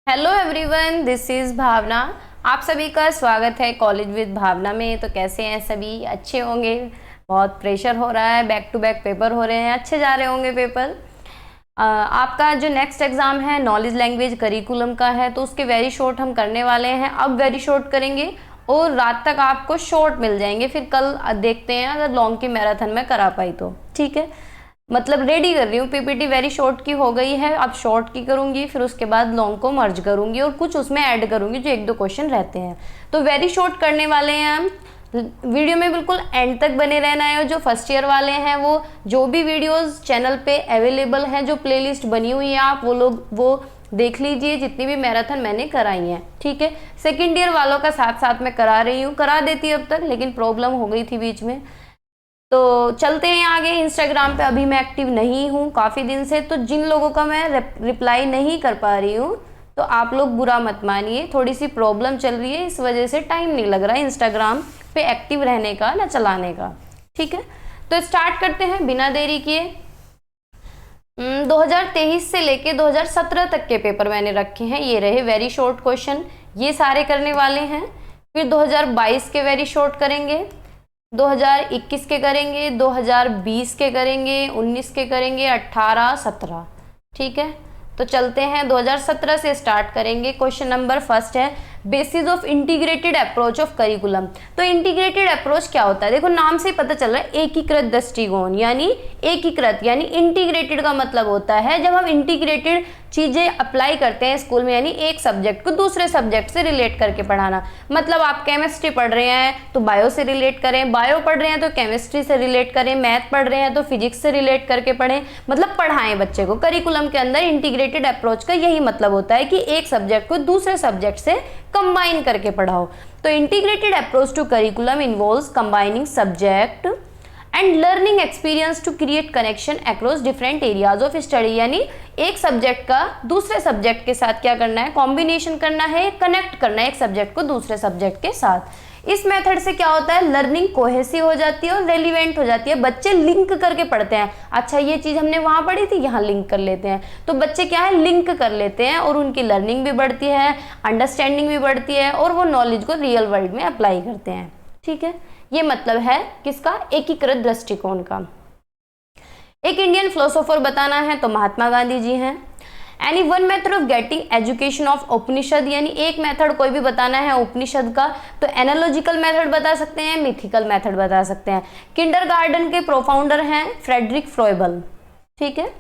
Hello everyone, this is भावना। आप सभी का स्वागत है कॉलेज विद भावना में। तो कैसे हैं सभी? अच्छे होंगे। बहुत प्रेशर हो रहा है, बैक टू बैक पेपर हो रहे हैं, अच्छे जा रहे होंगे पेपर। आपका जो नेक्स्ट एग्ज़ाम है नॉलेज लैंग्वेज करिकुलम का है, तो उसके वेरी शॉर्ट हम करने वाले हैं। अब वेरी शॉर्ट करेंगे और रात तक आपको शॉर्ट मिल जाएंगे। फिर कल देखते हैं अगर लॉन्ग की मैराथन में करा पाई तो ठीक है। मतलब रेडी कर रही हूँ, पीपीटी वेरी शॉर्ट की हो गई है, अब शॉर्ट की करूँगी, फिर उसके बाद लॉन्ग को मर्ज करूँगी और कुछ उसमें ऐड करूँगी जो एक दो क्वेश्चन रहते हैं। तो वेरी शॉर्ट करने वाले हैं हम। वीडियो में बिल्कुल एंड तक बने रहना है। जो फर्स्ट ईयर वाले हैं वो जो भी वीडियोस चैनल पे अवेलेबल हैं, जो प्लेलिस्ट बनी हुई है, आप वो लोग वो देख लीजिए जितनी भी मैराथन मैंने कराई हैं, ठीक है। सेकेंड ईयर वालों का साथ साथ मैं करा रही हूँ, करा देती अब तक, लेकिन प्रॉब्लम हो गई थी बीच में। तो चलते हैं आगे। इंस्टाग्राम पे अभी मैं एक्टिव नहीं हूँ काफ़ी दिन से, तो जिन लोगों का मैं रिप्लाई नहीं कर पा रही हूँ तो आप लोग बुरा मत मानिए, थोड़ी सी प्रॉब्लम चल रही है, इस वजह से टाइम नहीं लग रहा है इंस्टाग्राम पे एक्टिव रहने का ना चलाने का, ठीक है। तो स्टार्ट करते हैं बिना देरी किए। 2023 से लेके 2017 तक के पेपर मैंने रखे हैं, ये रहे वेरी शॉर्ट क्वेश्चन, ये सारे करने वाले हैं। फिर 2022 के वेरी शॉर्ट करेंगे, 2021 के करेंगे, 2020 के करेंगे, 19 के करेंगे, 18, 17, ठीक है। तो चलते हैं 2017 से स्टार्ट करेंगे। क्वेश्चन नंबर फर्स्ट है basis of integrated approach of curriculum. तो इंटीग्रेटेड अप्रोच क्या होता है? देखो नाम से ही पता चल रहा है, एकीकृत दृष्टिकोण, यानी एकीकृत यानी इंटीग्रेटेड का मतलब होता है जब हम इंटीग्रेटेड चीजें अप्लाई करते हैं स्कूल में, यानी एक सब्जेक्ट को दूसरे सब्जेक्ट से रिलेट करके पढ़ाना। मतलब आप केमिस्ट्री पढ़ रहे हैं तो बायो से रिलेट करें, बायो पढ़ रहे हैं तो केमिस्ट्री से रिलेट करें, मैथ पढ़ रहे हैं तो फिजिक्स से रिलेट करके पढ़ें, मतलब पढ़ाएं बच्चे को। करिकुलम के अंदर इंटीग्रेटेड अप्रोच का यही मतलब होता है कि एक सब्जेक्ट को दूसरे सब्जेक्ट से कंबाइन करके पढ़ाओ। तो integrated approach to curriculum involves combining subject and learning experience to create connection across different areas of study. यानी एक सब्जेक्ट का दूसरे सब्जेक्ट के साथ क्या करना है, कॉम्बिनेशन करना है, कनेक्ट करना है एक सब्जेक्ट को दूसरे सब्जेक्ट के साथ। इस मेथड से क्या होता है, लर्निंग कोहेसिव हो जाती है और रेलिवेंट हो जाती है। बच्चे लिंक करके पढ़ते हैं, अच्छा ये चीज हमने वहां पढ़ी थी, यहाँ लिंक कर लेते हैं। तो बच्चे क्या है, लिंक कर लेते हैं और उनकी लर्निंग भी बढ़ती है, अंडरस्टैंडिंग भी बढ़ती है और वो नॉलेज को रियल वर्ल्ड में अप्लाई करते हैं, ठीक है। ये मतलब है किसका, एकीकृत दृष्टिकोण का। एक इंडियन फिलोसोफर बताना है तो महात्मा गांधी जी हैं। Any one method of getting education of Upanishad, यानी एक मेथड कोई भी बताना है उपनिषद का, तो एनालॉजिकल मेथड बता सकते हैं, मिथिकल मेथड बता सकते हैं। किंडरगार्टन के प्रोफाउंडर हैं फ्रेडरिक फ्रोएबल, ठीक है।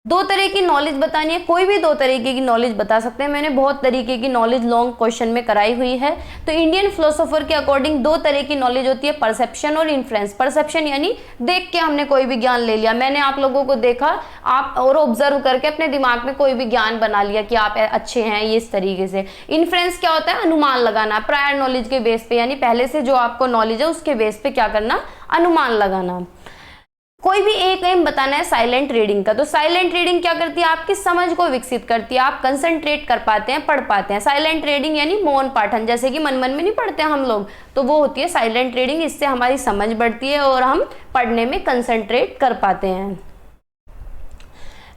दो तरह की नॉलेज बतानी है, कोई भी दो तरीके की नॉलेज बता सकते हैं, मैंने बहुत तरीके की नॉलेज लॉन्ग क्वेश्चन में कराई हुई है। तो इंडियन फिलोसोफर के अकॉर्डिंग दो तरह की नॉलेज होती है, परसेप्शन और इन्फ्रेंस। परसेप्शन यानी देख के हमने कोई भी ज्ञान ले लिया, मैंने आप लोगों को देखा, आप और ऑब्जर्व करके अपने दिमाग में कोई भी ज्ञान बना लिया कि आप अच्छे हैं, ये इस तरीके से। इन्फ्रेंस क्या होता है, अनुमान लगाना, प्रायर नॉलेज के बेस पे, यानी पहले से जो आपको नॉलेज है उसके बेस पे क्या करना, अनुमान लगाना। कोई भी एक एम बताना है साइलेंट रीडिंग का, तो साइलेंट रीडिंग क्या करती है, आपकी समझ को विकसित करती है, आप कंसंट्रेट कर पाते हैं, पढ़ पाते हैं। साइलेंट रीडिंग यानी मौन पाठन, जैसे कि मन मन में नहीं पढ़ते हम लोग, तो वो होती है साइलेंट रीडिंग। इससे हमारी समझ बढ़ती है और हम पढ़ने में कंसंट्रेट कर पाते हैं।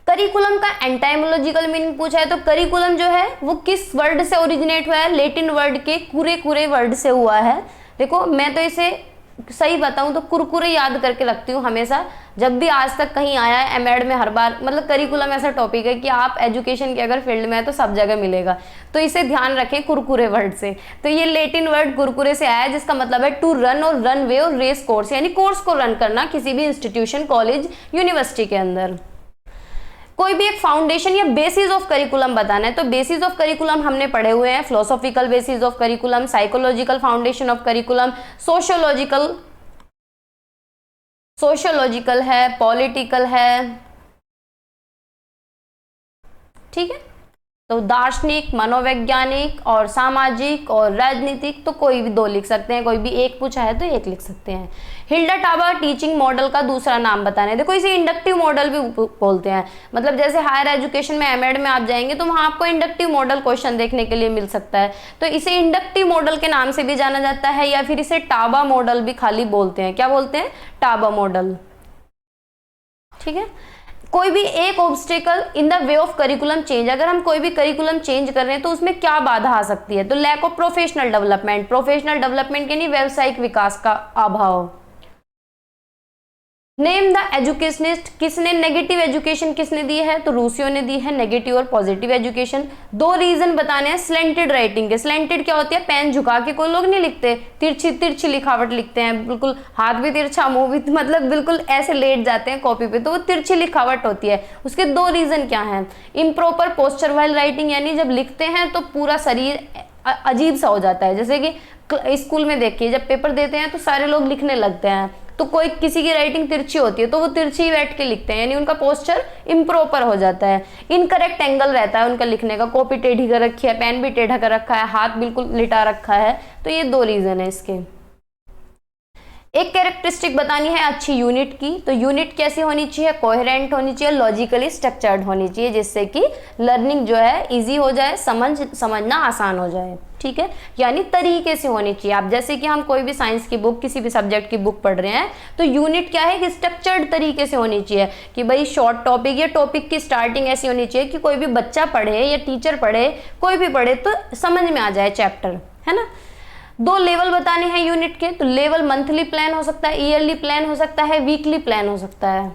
करिकुलम का एंटाइमोलॉजिकल मीनिंग पूछा है, तो करिकुलम जो है वो किस वर्ड से ओरिजिनेट हुआ है, लेटिन वर्ड के कुरे वर्ड से हुआ है। देखो मैं तो इसे सही बताऊं तो कुरकुरे याद करके रखती हूँ हमेशा, जब भी आज तक कहीं आया है एमएड में, हर बार, मतलब करिकुलम ऐसा टॉपिक है कि आप एजुकेशन के अगर फील्ड में है तो सब जगह मिलेगा, तो इसे ध्यान रखें कुरकुरे वर्ड से। तो ये लेटिन वर्ड कुरकुरे से आया है, जिसका मतलब है टू रन और रन वे और रेस कोर्स, यानी कोर्स को रन करना किसी भी इंस्टीट्यूशन, कॉलेज, यूनिवर्सिटी के अंदर। कोई भी एक फाउंडेशन या बेसिस ऑफ करिकुलम बताना है, तो बेसिस ऑफ करिकुलम हमने पढ़े हुए हैं, philosophical basis of curriculum, psychological foundation of curriculum, sociological है, पॉलिटिकल है, ठीक है। तो दार्शनिक, मनोवैज्ञानिक और सामाजिक और राजनीतिक, तो कोई भी दो लिख सकते हैं, कोई भी एक पूछा है तो एक लिख सकते हैं। हिल्डा टाबा टीचिंग मॉडल का दूसरा नाम बताना है, देखो इसे इंडक्टिव मॉडल भी बोलते हैं। मतलब जैसे हायर एजुकेशन में एमएड में आप जाएंगे तो वहां आपको इंडक्टिव मॉडल क्वेश्चन देखने के लिए मिल सकता है, तो इसे इंडक्टिव मॉडल के नाम से भी जाना जाता है, या फिर इसे टाबा मॉडल भी खाली बोलते हैं। क्या बोलते हैं? टाबा मॉडल, ठीक है। कोई भी एक obstacle in the way of curriculum change, अगर हम कोई भी करिकुलम चेंज कर रहे हैं तो उसमें क्या बाधा आ सकती है, तो lack of professional development, professional development यानी व्यावसायिक विकास का अभाव। नेम द एजुकेशनिस्ट, किसने नेगेटिव एजुकेशन किसने दी है, तो रूसियो ने दी है नेगेटिव और पॉजिटिव एजुकेशन। दो रीजन बताने हैं स्लेंटेड राइटिंग के। स्लेंटेड क्या होती है, पेन झुका के कोई लोग नहीं लिखते, तिरछी तिरछी लिखावट लिखते हैं, बिल्कुल हाथ भी तिरछा मुंह भी, मतलब बिल्कुल ऐसे लेट जाते हैं कॉपी पे, तो वो तिरछी लिखावट होती है। उसके दो रीजन क्या है, इम्प्रॉपर पोस्चर वाइल राइटिंग, यानी जब लिखते हैं तो पूरा शरीर अजीब सा हो जाता है, जैसे कि स्कूल में देखिए जब पेपर देते हैं तो सारे लोग लिखने लगते हैं, तो कोई किसी की राइटिंग तिरछी होती है तो वो तिरछी बैठ के लिखते हैं, यानी उनका पोस्चर इम्प्रॉपर हो जाता है। इनकरेक्ट एंगल रहता है उनका लिखने का, कॉपी टेढ़ी कर रखी है, पेन भी टेढ़ा कर रखा है, हाथ बिल्कुल लिटा रखा है, तो ये दो रीजन है इसके। एक कैरेक्टरिस्टिक बतानी है अच्छी यूनिट की, तो यूनिट कैसी होनी चाहिए, कोहेरेंट होनी चाहिए, लॉजिकली स्ट्रक्चर्ड होनी चाहिए, जिससे कि लर्निंग जो है इजी हो जाए, समझना आसान हो जाए, ठीक है, यानी तरीके से होनी चाहिए। आप जैसे कि हम कोई भी साइंस की बुक, किसी भी सब्जेक्ट की बुक पढ़ रहे हैं, तो यूनिट क्या है कि स्ट्रक्चर्ड तरीके से होनी चाहिए, कि भाई शॉर्ट टॉपिक या टॉपिक की स्टार्टिंग ऐसी होनी चाहिए कि कोई भी बच्चा पढ़े या टीचर पढ़े, कोई भी पढ़े तो समझ में आ जाए चैप्टर, है ना। दो लेवल बताने हैं यूनिट के, तो लेवल मंथली प्लान हो सकता है, ईयरली प्लान हो सकता है, वीकली प्लान हो सकता है।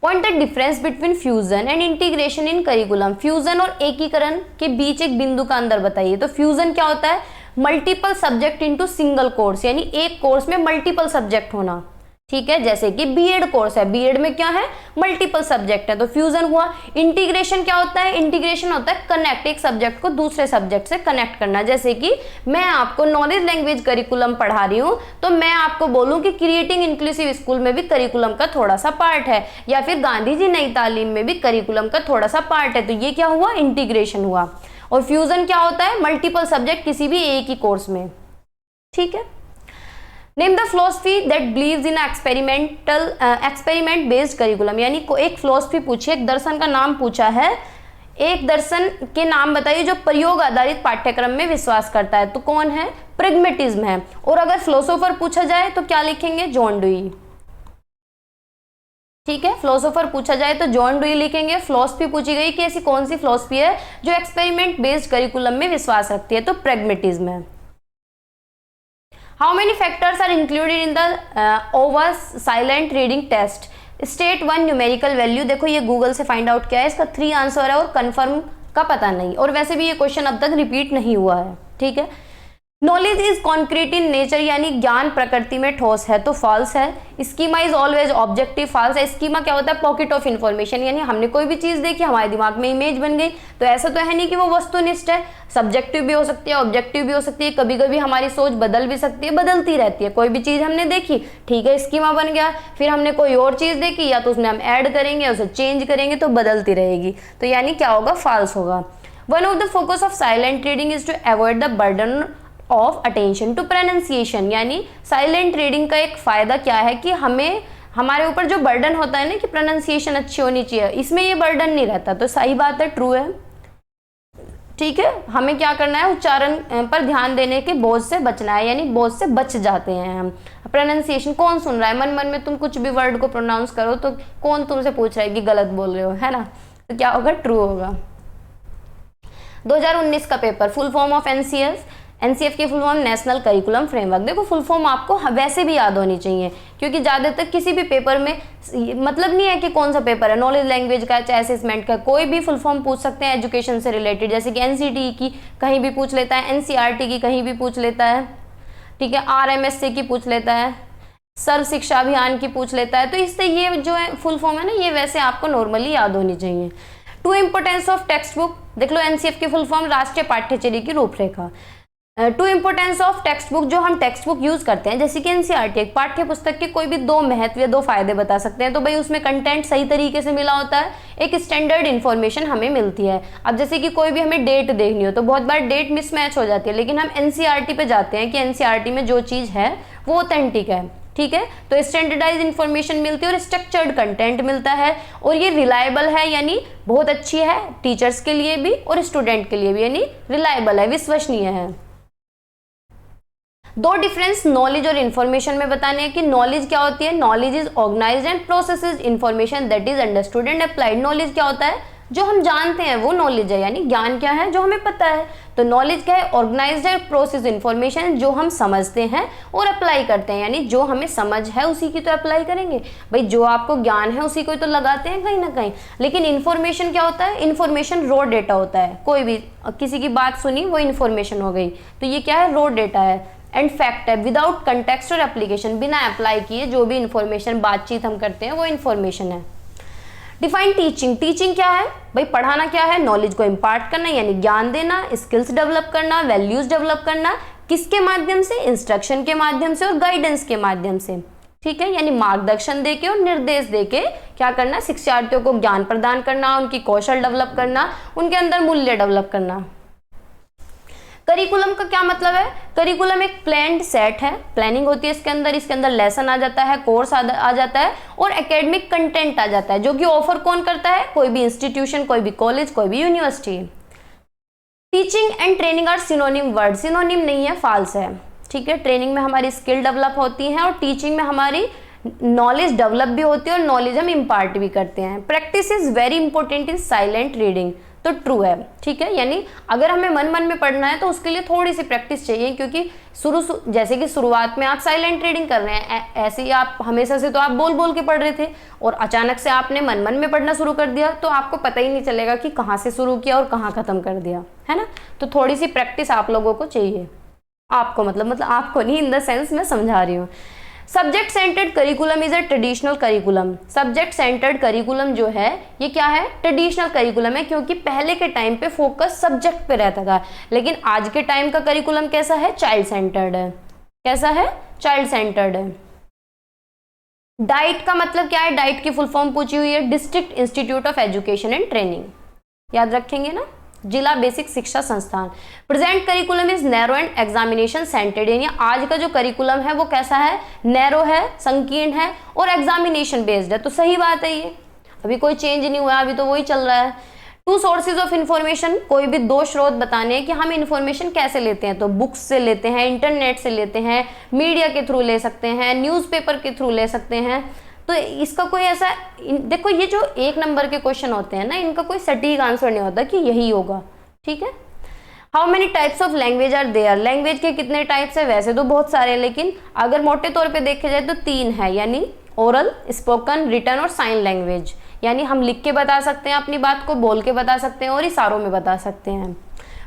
Point the difference between fusion and integration in curriculum, fusion और एकीकरण के बीच एक बिंदु का अंदर बताइए। तो फ्यूजन क्या होता है, multiple subject into single course, यानी एक कोर्स में मल्टीपल सब्जेक्ट होना, ठीक है, जैसे कि बीएड कोर्स है, बीएड में क्या है, मल्टीपल सब्जेक्ट है, तो फ्यूजन हुआ। इंटीग्रेशन क्या होता है, इंटीग्रेशन होता है कनेक्ट, एक सब्जेक्ट को दूसरे सब्जेक्ट से कनेक्ट करना, जैसे कि मैं आपको नॉलेज लैंग्वेज करिकुलम पढ़ा रही हूँ, तो मैं आपको बोलूँ कि क्रिएटिंग इंक्लूसिव स्कूल में भी करिकुलम का थोड़ा सा पार्ट है, या फिर गांधी जी नई तालीम में भी करिकुलम का थोड़ा सा पार्ट है, तो ये क्या हुआ, इंटीग्रेशन हुआ। और फ्यूजन क्या होता है, मल्टीपल सब्जेक्ट किसी भी एक ही कोर्स में, ठीक है। Name the philosophy that believes in experiment based curriculum, यानी को एक फिलॉसफी पूछी, एक दर्शन का नाम पूछा है, एक दर्शन के नाम बताइए जो प्रयोग आधारित पाठ्यक्रम में विश्वास करता है, तो कौन है, प्रेग्मेटिज्म है। और अगर फिलोसोफर पूछा जाए तो क्या लिखेंगे, जॉन डुई, ठीक है, फिलोसोफर पूछा जाए तो जॉन डुई लिखेंगे। फिलॉसफी पूछी गई कि ऐसी कौन सी फिलॉसफी है जो एक्सपेरिमेंट बेस्ड करिकुलम में विश्वास रखती है, तो प्रेग्मेटिज्म है। How many factors are included in the OVAS silent reading test? State one numerical value, देखो ये गूगल से फाइंड आउट किया है, इसका 3 आंसर है और कंफर्म का पता नहीं, और वैसे भी ये क्वेश्चन अब तक रिपीट नहीं हुआ है, ठीक है। Knowledge is concrete in nature, यानी ज्ञान प्रकृति में ठोस है, तो फॉल्स है। Schema is always objective, false है। स्कीमा क्या होता है, पॉकेट ऑफ इन्फॉर्मेशन, यानी हमने कोई भी चीज देखी हमारे दिमाग में इमेज बन गई, तो ऐसा तो है नहीं कि वो वस्तुनिष्ठ है, सब्जेक्टिव भी हो सकती है, ऑब्जेक्टिव भी हो सकती है, कभी कभी हमारी सोच बदल भी सकती है, बदलती रहती है। कोई भी चीज हमने देखी, ठीक है, स्कीमा बन गया, फिर हमने कोई और चीज देखी, या तो उसमें हम ऐड करेंगे, उसे चेंज करेंगे, तो बदलती रहेगी, तो यानी क्या होगा, फॉल्स होगा। One of the focus of silent reading is to avoid the burden of attention to pronunciation, यानी साइलेंट रीडिंग का एक फायदा क्या है कि हमें हमारे ऊपर जो बर्डन होता है ना कि प्रोनाउंसिएशन अच्छी होनी चाहिए, इसमें ये बर्डन नहीं रहता, तो सही बात है, ट्रू है, ठीक है। हमें क्या करना है, उच्चारण पर ध्यान देने के बोझ से बचना है, यानी बोझ से बच जाते हैं हम। प्रोनाउंसिएशन कौन सुन रहा है, मन मन में तुम कुछ भी वर्ड को प्रोनाउंस करो तो कौन तुमसे पूछ रहा है कि गलत बोल रहे हो, है ना, तो क्या होगा, ट्रू होगा। 2019 का paper, full form of NCF की full form national curriculum framework. देखो फुल फॉर्म आपको वैसे भी याद होनी चाहिए, क्योंकि ज़्यादातर किसी भी पेपर में मतलब नहीं है कि कौन सा पेपर है, नॉलेज लैंग्वेज का चाहे असेसमेंट का, कोई भी फुल फॉर्म पूछ सकते हैं एजुकेशन से रिलेटेड, जैसे कि एनसीटी की कहीं भी पूछ लेता है, एनसीईआरटी की कहीं भी पूछ लेता है, ठीक है, आरएमएससी की पूछ लेता है, सर्व शिक्षा अभियान की पूछ लेता है, तो इससे ये जो है फुल फॉर्म है ना, ये वैसे आपको नॉर्मली याद होनी चाहिए। Two importance of text book, देख लो एनसीएफ की फुल फॉर्म राष्ट्रीय पाठ्यचर्या की रूपरेखा। Two importance of text book, जो हम टेक्स्ट बुक यूज करते हैं, जैसे कि एनसीईआरटी, एक पाठ्य पुस्तक के कोई भी 2 महत्व या 2 फायदे बता सकते हैं, तो भाई उसमें कंटेंट सही तरीके से मिला होता है, एक स्टैंडर्ड इन्फॉर्मेशन हमें मिलती है। अब जैसे कि कोई भी हमें डेट देखनी हो तो बहुत बार डेट मिसमैच हो जाती है, लेकिन हम एनसीईआरटी पे जाते हैं कि एनसीईआरटी में जो चीज़ है वो ऑथेंटिक है, ठीक है, तो स्टैंडर्डाइज इन्फॉर्मेशन मिलती है और स्ट्रक्चर्ड कंटेंट मिलता है, और ये रिलायबल है, यानी बहुत अच्छी है टीचर्स के लिए भी और स्टूडेंट के लिए भी, यानी रिलायबल है, विश्वसनीय है। दो डिफरेंस नॉलेज और इन्फॉर्मेशन में बताने हैं कि नॉलेज क्या होती है। Knowledge is organised and processes information that is understood and applied. Knowledge क्या होता है, जो हम जानते हैं वो नॉलेज है, यानी ज्ञान क्या है, जो हमें पता है। तो नॉलेज क्या है, ऑर्गेनाइज्ड है, प्रोसेस इन्फॉर्मेशन जो हम समझते हैं और अप्लाई करते हैं, यानी जो हमें समझ है उसी की तो अप्लाई करेंगे। भाई जो आपको ज्ञान है उसी को तो लगाते हैं कहीं ना कहीं। लेकिन इन्फॉर्मेशन क्या होता है, इन्फॉर्मेशन रॉ डेटा होता है। कोई भी किसी की बात सुनी वो इन्फॉर्मेशन हो गई, तो ये क्या है, रॉ डेटा है। एंड फैक्ट है, विदाउट कंटेक्स्ट और एप्लीकेशन, बिना अप्लाई किए जो भी इन्फॉर्मेशन बातचीत हम करते हैं वो इन्फॉर्मेशन है। डिफाइन टीचिंग, टीचिंग क्या है भाई, पढ़ाना क्या है, नॉलेज को इम्पार्ट करना यानी ज्ञान देना, स्किल्स डेवलप करना, वैल्यूज डेवलप करना, किसके माध्यम से, इंस्ट्रक्शन के माध्यम से और गाइडेंस के माध्यम से, ठीक है, यानी मार्गदर्शन देके और निर्देश देके क्या करना, शिक्षार्थियों को ज्ञान प्रदान करना, उनकी कौशल डेवलप करना, उनके अंदर मूल्य डेवलप करना। करिकुलम का क्या मतलब है, करिकुलम एक प्लान्ड सेट है, प्लानिंग होती है इसके अंदर लेसन आ जाता है, कोर्स आ जाता है और एकेडमिक कंटेंट आ जाता है, जो कि ऑफर कौन करता है, कोई भी इंस्टीट्यूशन, कोई भी कॉलेज, कोई भी university. Teaching and training are synonym word, synonym नहीं है, फाल्स है, ठीक है। ट्रेनिंग में हमारी स्किल डेवलप होती है और टीचिंग में हमारी नॉलेज डेवलप भी होती है और नॉलेज हम इम्पार्ट भी करते हैं। Practice is very important in silent reading, तो ट्रू है, ठीक है, यानी अगर हमें मन मन में पढ़ना है तो उसके लिए थोड़ी सी प्रैक्टिस चाहिए, क्योंकि जैसे कि शुरुआत में आप साइलेंट रीडिंग कर रहे हैं, ऐसे ही आप हमेशा से तो आप बोल बोल के पढ़ रहे थे और अचानक से आपने मन मन में पढ़ना शुरू कर दिया, तो आपको पता ही नहीं चलेगा कि कहाँ से शुरू किया और कहाँ खत्म कर दिया, है ना। तो थोड़ी सी प्रैक्टिस आप लोगों को चाहिए, आपको मतलब आपको नहीं, इन द सेंस मैं समझा रही हूँ। Subject centred curriculum is a traditional curriculum, subject centred curriculum जो है ये क्या है, ट्रेडिशनल करिकुलम है, क्योंकि पहले के टाइम पे फोकस सब्जेक्ट पे रहता था। लेकिन आज के टाइम का करिकुलम कैसा है, चाइल्ड सेंटर्ड है, कैसा है, चाइल्ड सेंटर्ड है। डाइट का मतलब क्या है, डाइट की फुल फॉर्म पूछी हुई है, district institute of education and training, याद रखेंगे ना, जिला बेसिक शिक्षा संस्थान। Present curriculum is narrow and examination centred, यानी आज का जो करिकुलम है वो कैसा है, नैरो है, संकीर्ण है और एग्जामिनेशन बेस्ड है। तो सही बात है, ये अभी कोई चेंज नहीं हुआ, अभी तो वही चल रहा है। टू सोर्सेज ऑफ इंफॉर्मेशन, कोई भी दो स्रोत बताने हैं कि हम इंफॉर्मेशन कैसे लेते हैं, तो बुक्स से लेते हैं, इंटरनेट से लेते हैं, मीडिया के थ्रू ले सकते हैं, न्यूज़पेपर के थ्रू ले सकते हैं। तो इसका कोई ऐसा, देखो ये जो एक नंबर के क्वेश्चन होते हैं ना, इनका कोई सटीक आंसर नहीं होता कि यही होगा, ठीक है। How many types of language are there, language के कितने टाइप्स है, वैसे तो बहुत सारे हैं, लेकिन अगर मोटे तौर पे देखे जाए तो 3 है, यानी ओरल, स्पोकन, रिटन और साइन लैंग्वेज, यानी हम लिख के बता सकते हैं अपनी बात को, बोल के बता सकते हैं और इशारों में बता सकते हैं।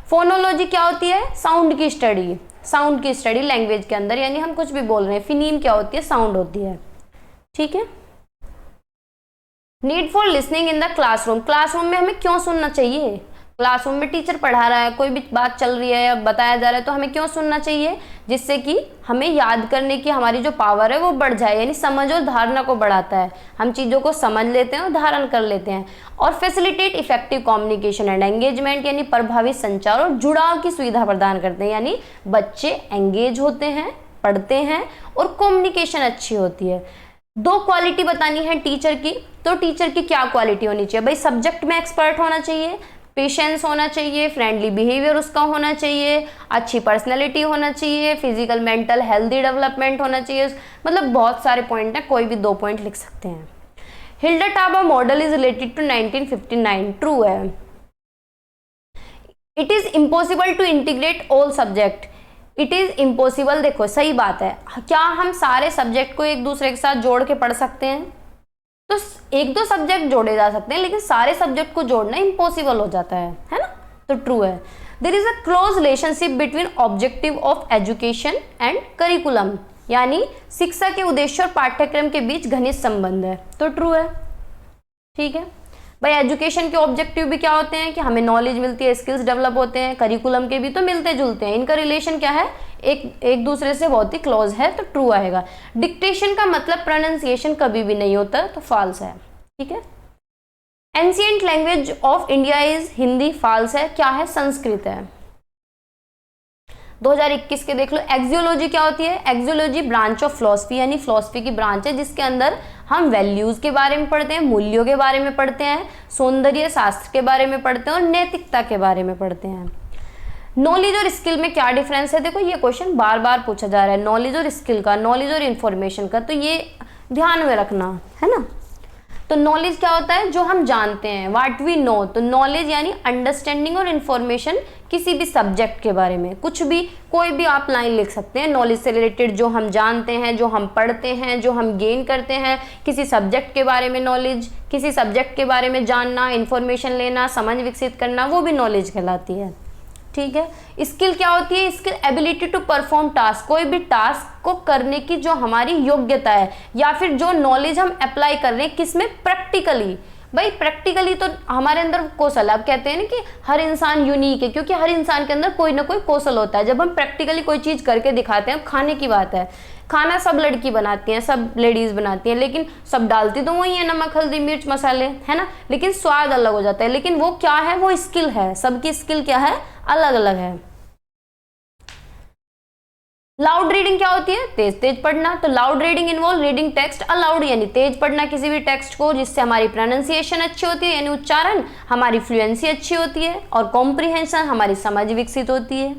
फोनोलॉजी क्या होती है, साउंड की स्टडी, साउंड की स्टडी लैंग्वेज के अंदर, यानी हम कुछ भी बोल रहे हैं। फिनीम क्या होती है, साउंड होती है, ठीक है। Need for listening in the classroom, classroom में हमें क्यों सुनना चाहिए, क्लासरूम में टीचर पढ़ा रहा है, कोई भी बात चल रही है या बताया जा रहा है, तो हमें क्यों सुनना चाहिए, जिससे कि हमें याद करने की हमारी जो पावर है वो बढ़ जाए, यानी समझ और धारणा को बढ़ाता है, हम चीज़ों को समझ लेते हैं और धारण कर लेते हैं। और facilitate effective communication and engagement, यानी प्रभावी संचार और जुड़ाव की सुविधा प्रदान करते हैं, यानी बच्चे एंगेज होते हैं, पढ़ते हैं और कम्युनिकेशन अच्छी होती है। दो क्वालिटी बतानी है टीचर की, तो टीचर की क्या क्वालिटी होनी चाहिए भाई, सब्जेक्ट में एक्सपर्ट होना चाहिए, पेशेंस होना चाहिए, फ्रेंडली बिहेवियर उसका होना चाहिए, अच्छी पर्सनैलिटी होना चाहिए, फिजिकल मेंटल हेल्दी डेवलपमेंट होना चाहिए, मतलब बहुत सारे पॉइंट हैं, कोई भी 2 पॉइंट लिख सकते हैं। Hilda Taba model is related to 1959, true है। It is impossible to integrate all subject, it is impossible, देखो सही बात है, क्या हम सारे सब्जेक्ट को एक दूसरे के साथ जोड़ के पढ़ सकते हैं, तो 1-2 सब्जेक्ट जोड़े जा सकते हैं, लेकिन सारे सब्जेक्ट को जोड़ना इम्पॉसिबल हो जाता है ना, तो ट्रू है। There is a close relationship between objective of education and curriculum, यानी शिक्षा के उद्देश्य और पाठ्यक्रम के बीच घनिष्ठ संबंध है, तो ट्रू है, ठीक है भाई। एजुकेशन के ऑब्जेक्टिव भी क्या होते हैं कि हमें नॉलेज मिलती है, स्किल्स डेवलप होते हैं, करिकुलम के भी तो मिलते जुलते हैं, इनका रिलेशन क्या है, एक दूसरे से बहुत ही क्लोज है, तो ट्रू आएगा। डिक्टेशन का मतलब प्रोनाउंसिएशन कभी भी नहीं होता, तो फॉल्स है, ठीक है। Ancient language of India is Hindi, false है, क्या है, संस्कृत है। 2021 के देख लो। एक्सियोलॉजी क्या होती है, एक्सियोलॉजी ब्रांच ऑफ फिलॉसफी, यानी फिलॉसफी की ब्रांच है जिसके अंदर हम वैल्यूज के बारे में पढ़ते हैं, मूल्यों के बारे में पढ़ते हैं, सौंदर्य शास्त्र के बारे में पढ़ते हैं और नैतिकता के बारे में पढ़ते हैं। नॉलेज और स्किल में क्या डिफरेंस है? देखो ये क्वेश्चन बार बार पूछा जा रहा है, नॉलेज और स्किल का, नॉलेज और इंफॉर्मेशन का, तो ये ध्यान में रखना है ना। तो नॉलेज क्या होता है? जो हम जानते हैं, व्हाट वी नो। तो नॉलेज यानी अंडरस्टैंडिंग और इन्फॉर्मेशन किसी भी सब्जेक्ट के बारे में, कुछ भी, कोई भी आप लाइन लिख सकते हैं नॉलेज से रिलेटेड, जो हम जानते हैं, जो हम पढ़ते हैं, जो हम गेन करते हैं, किसी सब्जेक्ट के बारे में नॉलेज, किसी सब्जेक्ट के बारे में जानना, इन्फॉर्मेशन लेना, समझ विकसित करना, वो भी नॉलेज कहलाती है। ठीक है। स्किल क्या होती है? Skill ability to perform task, कोई भी टास्क को करने की जो हमारी योग्यता है, या फिर जो नॉलेज हम अप्लाई कर रहे हैं, किसमें? प्रैक्टिकली। भाई प्रैक्टिकली तो हमारे अंदर कौशल, अब कहते हैं ना कि हर इंसान यूनिक है, क्योंकि हर इंसान के अंदर कोई ना कोई कौशल होता है। जब हम प्रैक्टिकली कोई चीज करके दिखाते हैं, खाने की बात है, खाना सब लड़की बनाती हैं, सब लेडीज बनाती हैं, लेकिन सब डालती तो वही है, नमक हल्दी मिर्च मसाले, है ना, लेकिन स्वाद अलग हो जाता है। लेकिन वो क्या है? वो स्किल है, सबकी स्किल क्या है? अलग अलग है। लाउड रीडिंग क्या होती है? तेज तेज पढ़ना। तो loud reading involve reading text allowed, यानी तेज पढ़ना किसी भी टेक्स्ट को, जिससे हमारी प्रोनाउंसिएशन अच्छी होती है, यानी उच्चारण, हमारी फ्लुएंसी अच्छी होती है, और कॉम्प्रिहेंशन, हमारी समझ विकसित होती है।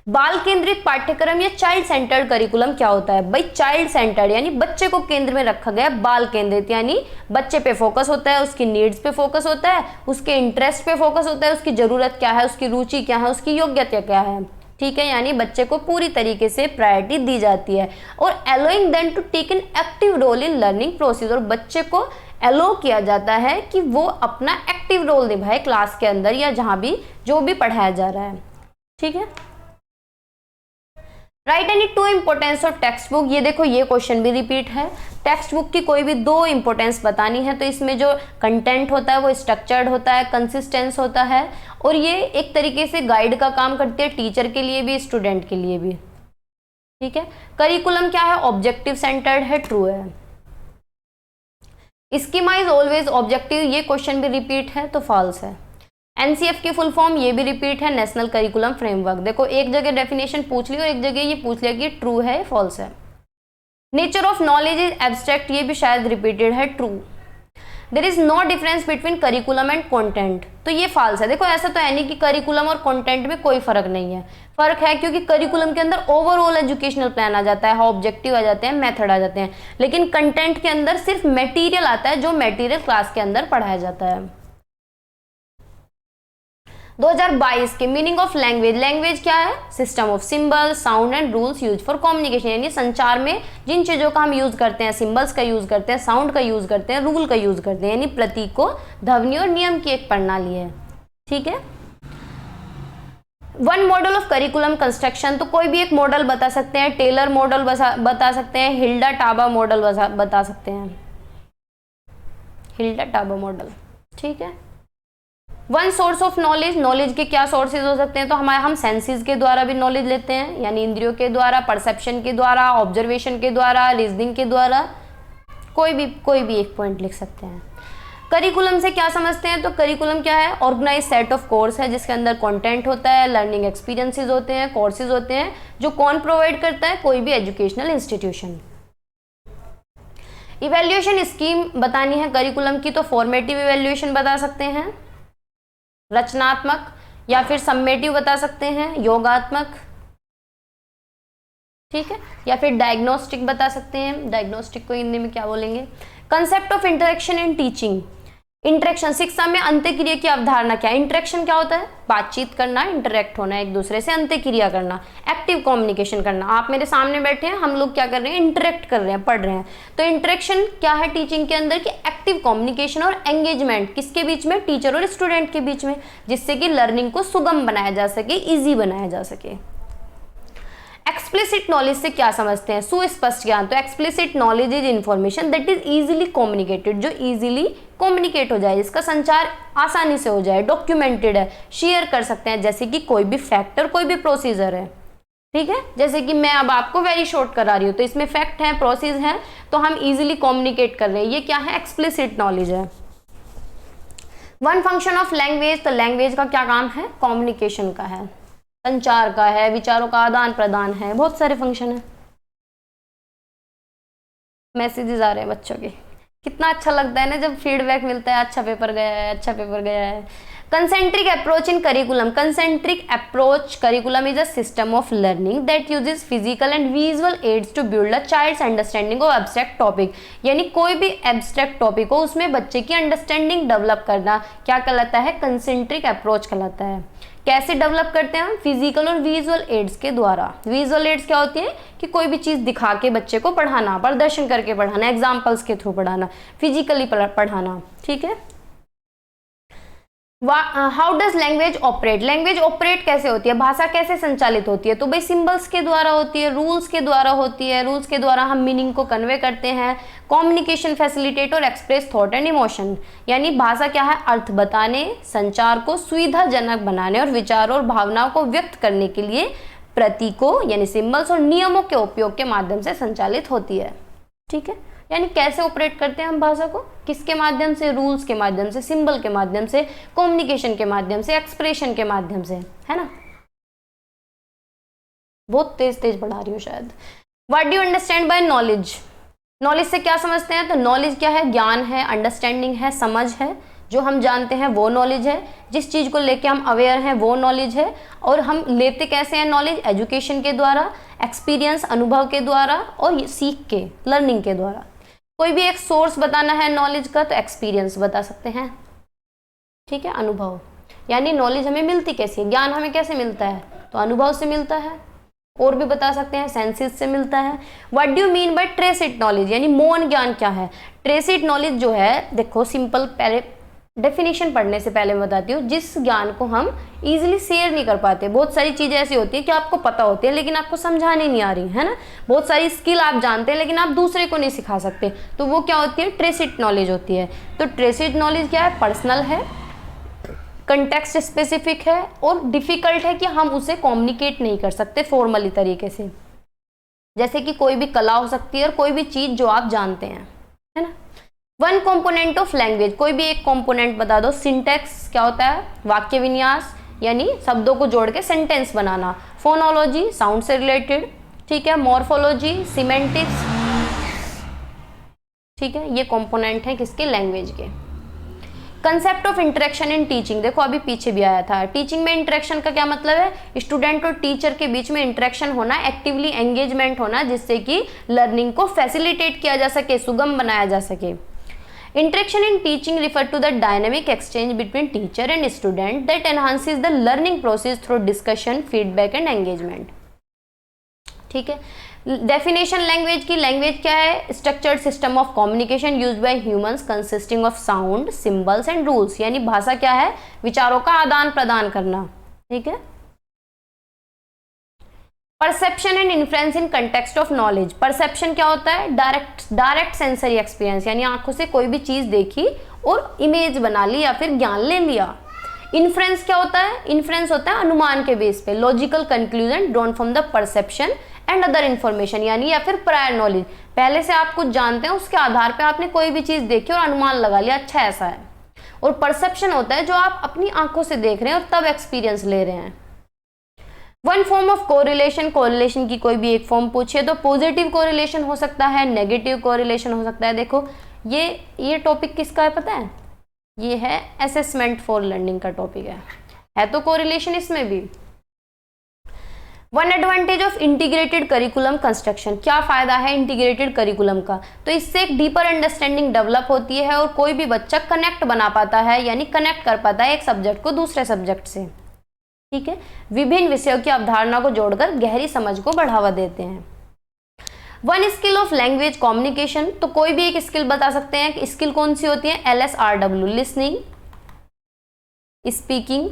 बाल केंद्रित पाठ्यक्रम या चाइल्ड सेंटर्ड करिकुलम क्या होता है? भाई चाइल्ड सेंटर्ड यानी बच्चे को केंद्र में रखा गया, बाल केंद्रित यानी बच्चे पे फोकस होता है, उसकी नीड्स पे फोकस होता है, उसके इंटरेस्ट पे फोकस होता है, उसकी जरूरत क्या है, उसकी रुचि क्या है, उसकी योग्यता क्या है। ठीक है, यानी बच्चे को पूरी तरीके से प्रायोरिटी दी जाती है। और allowing them to take an active role in learning process, और बच्चे को अलो किया जाता है कि वो अपना एक्टिव रोल निभाए क्लास के अंदर या जहां भी जो भी पढ़ाया जा रहा है। ठीक है। Right any two importance of text book, ये देखो ये क्वेश्चन भी रिपीट है। टेक्स्ट बुक की कोई भी दो इंपोर्टेंस बतानी है, तो इसमें जो कंटेंट होता है वो स्ट्रक्चर्ड होता है, कंसिस्टेंस होता है, और ये एक तरीके से गाइड का काम करती है, टीचर के लिए भी, स्टूडेंट के लिए भी। ठीक है। करिकुलम क्या है? ऑब्जेक्टिव सेंटर्ड है, ट्रू है। स्कीमा इज ऑलवेज ऑब्जेक्टिव, ये क्वेश्चन भी रिपीट है, तो फॉल्स है। एनसीएफ की फुल फॉर्म, ये भी रिपीट है, नेशनल करिकुलम फ्रेमवर्क। देखो एक जगह डेफिनेशन पूछ ली और एक जगह ये पूछ लिया कि ट्रू है, फॉल्स है। Nature of knowledge is abstract, ये भी शायद रिपीटेड है, true. There is no difference between curriculum and content, तो ये फॉल्स है। देखो ऐसा तो है नहीं कि करिकुलम और कंटेंट में कोई फर्क नहीं है, फर्क है, क्योंकि करिकुलम के अंदर ओवरऑल एजुकेशनल प्लान आ जाता है, ऑब्जेक्टिव आ जाते हैं, मेथड आ जाते हैं, लेकिन कंटेंट के अंदर सिर्फ मटेरियल आता है, जो मटेरियल क्लास के अंदर पढ़ाया जाता है। 2022 के मीनिंग ऑफ लैंग्वेज, लैंग्वेज क्या है? System of symbol sound and rules use for communication, यानी संचार में जिन चीजों का हम यूज करते हैं, सिंबल्स का यूज करते हैं, साउंड का यूज करते हैं, रूल का यूज करते हैं, यानी प्रतीकों, ध्वनि और नियम की एक प्रणाली है। ठीक है। One model of curriculum construction, तो कोई भी एक मॉडल बता सकते हैं, टेलर मॉडल बता सकते हैं, हिल्डा टाबा मॉडल बता सकते हैं, हिल्डा टाबा मॉडल। ठीक है। One source of knowledge, knowledge के क्या सोर्सेज हो सकते हैं? तो हम सेंसेस के द्वारा भी नॉलेज लेते हैं, यानी इंद्रियों के द्वारा, परसेप्शन के द्वारा, ऑब्जर्वेशन के द्वारा, रीजनिंग के द्वारा, कोई भी एक पॉइंट लिख सकते हैं। करिकुलम से क्या समझते हैं? तो करिकुलम क्या है? ऑर्गेनाइज सेट ऑफ कोर्स है, जिसके अंदर कंटेंट होता है, लर्निंग एक्सपीरियंसेस होते हैं, कोर्सेज होते हैं, जो कौन प्रोवाइड करता है? कोई भी एजुकेशनल इंस्टीट्यूशन। इवेल्युएशन स्कीम बतानी है करिकुलम की, तो फॉर्मेटिव इवेल्युएशन बता सकते हैं, रचनात्मक या फिर सम्मेटिव बता सकते हैं, योगात्मक, ठीक है, या फिर डायग्नोस्टिक बता सकते हैं। डायग्नोस्टिक को हिंदी में क्या बोलेंगे? Concept of interaction in teaching, interaction, शिक्षा में अंत्यक्रिया की अवधारणा क्या है? इंटरेक्शन क्या होता है? बातचीत करना, इंटरेक्ट होना एक दूसरे से, अंत्यक्रिया करना, एक्टिव कम्युनिकेशन करना। आप मेरे सामने बैठे हैं, हम लोग क्या कर रहे हैं? इंटरेक्ट कर रहे हैं, पढ़ रहे हैं। तो इंटरेक्शन क्या है टीचिंग के अंदर? कि एक्टिव कम्युनिकेशन और एंगेजमेंट किसके बीच में? टीचर और स्टूडेंट के बीच में, जिससे कि लर्निंग को सुगम बनाया जा सके, ईजी बनाया जा सके। एक्सप्लिसिट नॉलेज से क्या समझते हैं? सुस्पष्ट ज्ञान। तो explicit knowledge is information that is easily communicated, जो इजीली कम्युनिकेट हो जाए, जिसका संचार आसानी से हो जाए, डॉक्यूमेंटेड है, शेयर कर सकते हैं, जैसे कि कोई भी फैक्टर, कोई भी प्रोसीजर है। ठीक है, जैसे कि मैं अब आपको वेरी शॉर्ट करा रही हूँ, तो इसमें फैक्ट है, प्रोसेस है, तो हम इजीली कम्युनिकेट कर रहे हैं, ये क्या है? एक्सप्लिसिट नॉलेज है। वन फंक्शन ऑफ लैंग्वेज, तो लैंग्वेज का क्या काम है? कम्युनिकेशन का है, संचार का है, विचारों का आदान प्रदान है, बहुत सारे फंक्शन है। मैसेजेस आ रहे हैं बच्चों के, कितना अच्छा लगता है ना जब फीडबैक मिलता है, अच्छा पेपर गया है, अच्छा पेपर गया है। Concentric approach in curriculum. Concentric approach curriculum is a system of learning that uses physical and visual aids to build a child's understanding of abstract topic. यानी कोई भी abstract topic हो उसमें बच्चे की understanding develop करना क्या कहलाता है? concentric approach कहलाता है। कैसे डेवलप करते हैं हम? फिजिकल और विजुअल एड्स के द्वारा। विजुअल एड्स क्या होती है कि कोई भी चीज दिखा के बच्चे को पढ़ाना, प्रदर्शन करके पढ़ाना, एग्जाम्पल्स के थ्रू पढ़ाना, फिजिकली पढ़ाना। ठीक है। How does language operate? Language operate कैसे होती है? भाषा कैसे संचालित होती है? तो भाई सिंबल्स के द्वारा होती है, रूल्स के द्वारा होती है। रूल्स के द्वारा हम मीनिंग को कन्वे करते हैं। कम्युनिकेशन फैसिलिटेट और एक्सप्रेस थॉट एंड इमोशन, यानी भाषा क्या है? अर्थ बताने, संचार को सुविधाजनक बनाने और विचारों और भावनाओं को व्यक्त करने के लिए प्रतीकों यानी सिंबल्स और नियमों के उपयोग के माध्यम से संचालित होती है। ठीक है। यानी कैसे ऑपरेट करते हैं हम भाषा को? किसके माध्यम से? रूल्स के माध्यम से, सिंबल के माध्यम से, कम्युनिकेशन के माध्यम से, एक्सप्रेशन के माध्यम से, है ना। बहुत तेज तेज पढ़ा रही हूँ शायद। What do you understand by knowledge? Knowledge से क्या समझते हैं? तो नॉलेज क्या है? ज्ञान है, अंडरस्टैंडिंग है, समझ है। जो हम जानते हैं वो नॉलेज है। जिस चीज को लेके हम अवेयर हैं वो नॉलेज है। और हम लेते कैसे हैं नॉलेज? एजुकेशन के द्वारा, एक्सपीरियंस अनुभव के द्वारा और सीख के, लर्निंग के द्वारा। कोई भी एक सोर्स बताना है नॉलेज का तो एक्सपीरियंस बता सकते हैं। ठीक है, अनुभव। यानी नॉलेज हमें मिलती कैसे है? ज्ञान हमें कैसे मिलता है? तो अनुभव से मिलता है। और भी बता सकते हैं, सेंसेस से मिलता है। What do you mean by tacit knowledge? यानी मौन ज्ञान क्या है? ट्रेसिट नॉलेज जो है, देखो सिंपल, पहले डेफिनेशन पढ़ने से पहले मैं बताती हूँ। जिस ज्ञान को हम इजीली शेयर नहीं कर पाते, बहुत सारी चीजें ऐसी होती है कि आपको पता होती है लेकिन आपको समझाने नहीं आ रही है ना। बहुत सारी स्किल आप जानते हैं लेकिन आप दूसरे को नहीं सिखा सकते, तो वो क्या होती है? ट्रेसिट नॉलेज होती है। तो ट्रेसिट नॉलेज क्या है? पर्सनल है, कंटेक्स्ट स्पेसिफिक है और डिफिकल्ट है कि हम उसे कम्युनिकेट नहीं कर सकते फॉर्मली तरीके से। जैसे कि कोई भी कला हो सकती है और कोई भी चीज जो आप जानते हैं, है ना। वन कंपोनेंट ऑफ लैंग्वेज, कोई भी एक कंपोनेंट बता दो। सिंटैक्स क्या होता है? वाक्य विन्यास, यानी शब्दों को जोड़ के सेंटेंस बनाना। फोनोलॉजी, साउंड से रिलेटेड। ठीक है। Morphology, semantics. ठीक है, ये कंपोनेंट है किसके? लैंग्वेज के। Concept of interaction in teaching, देखो अभी पीछे भी आया था। टीचिंग में इंटरेक्शन का क्या मतलब है? स्टूडेंट और टीचर के बीच में इंटरेक्शन होना, एक्टिवली एंगेजमेंट होना, जिससे कि लर्निंग को फैसिलिटेट किया जा सके, सुगम बनाया जा सके। Interaction in teaching refer to the dynamic exchange between teacher and student that enhances the learning process through discussion, feedback and engagement. ठीक है। डेफिनेशन लैंग्वेज की, लैंग्वेज क्या है? Structured system of communication used by humans consisting of sound, symbols and rules. यानी भाषा क्या है? विचारों का आदान प्रदान करना। ठीक है। Perception and influence in context of knowledge. Perception क्या होता है? डायरेक्ट सेंसरी एक्सपीरियंस, यानी आंखों से कोई भी चीज देखी और इमेज बना ली या फिर ज्ञान ले लिया। इन्फ्लुएंस क्या होता है? इन्फ्लुएंस होता है अनुमान के बेस पे, logical conclusion drawn from the perception and other information, यानी या फिर प्रायर नॉलेज। पहले से आप कुछ जानते हैं, उसके आधार पर आपने कोई भी चीज देखी और अनुमान लगा लिया, अच्छा ऐसा है। और परसेप्शन होता है जो आप अपनी आंखों से देख रहे हैं और तब एक्सपीरियंस ले रहे हैं। One form of correlation, correlation की कोई भी एक फॉर्म पूछिए तो पॉजिटिव कोरिलेशन हो सकता है, नेगेटिव कोरिलेशन हो सकता है। देखो ये टॉपिक किसका है पता है? ये है असेसमेंट फॉर लर्निंग का टॉपिक है तो कोरिलेशन इसमें भी। One advantage of integrated curriculum construction, क्या फायदा है इंटीग्रेटेड करिकुलम का? तो इससे एक डीपर अंडरस्टैंडिंग डेवलप होती है और कोई भी बच्चा कनेक्ट बना पाता है, यानी कनेक्ट कर पाता है एक सब्जेक्ट को दूसरे सब्जेक्ट से। ठीक है। विभिन्न विषयों की अवधारणा को जोड़कर गहरी समझ को बढ़ावा देते हैं। One skill of language communication, तो कोई भी एक स्किल बता सकते हैं कि स्किल कौन सी होती है? LSRW, listening, speaking,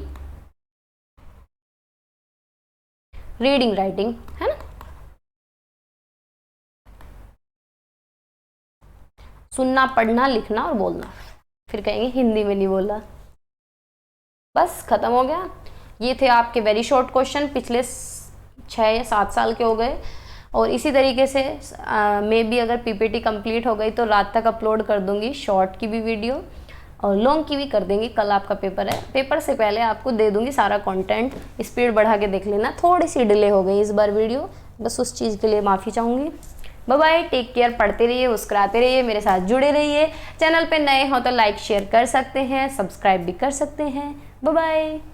reading, writing, है ना। सुनना, पढ़ना, लिखना और बोलना। फिर कहेंगे हिंदी में नहीं बोला, बस खत्म हो गया। ये थे आपके वेरी शॉर्ट क्वेश्चन, पिछले 6 या 7 साल के हो गए। और इसी तरीके से मे बी अगर PPT कंप्लीट हो गई तो रात तक अपलोड कर दूंगी शॉर्ट की भी वीडियो और लॉन्ग की भी कर देंगे। कल आपका पेपर है, पेपर से पहले आपको दे दूंगी सारा कंटेंट, स्पीड बढ़ा के देख लेना। थोड़ी सी डिले हो गई इस बार वीडियो, बस उस चीज़ के लिए माफ़ी चाहूँगी। बाय बाय, टेक केयर, पढ़ते रहिए, मुस्कुराते रहिए, मेरे साथ जुड़े रहिए। चैनल पे नए हो तो लाइक शेयर कर सकते हैं, सब्सक्राइब भी कर सकते हैं। Bye bye.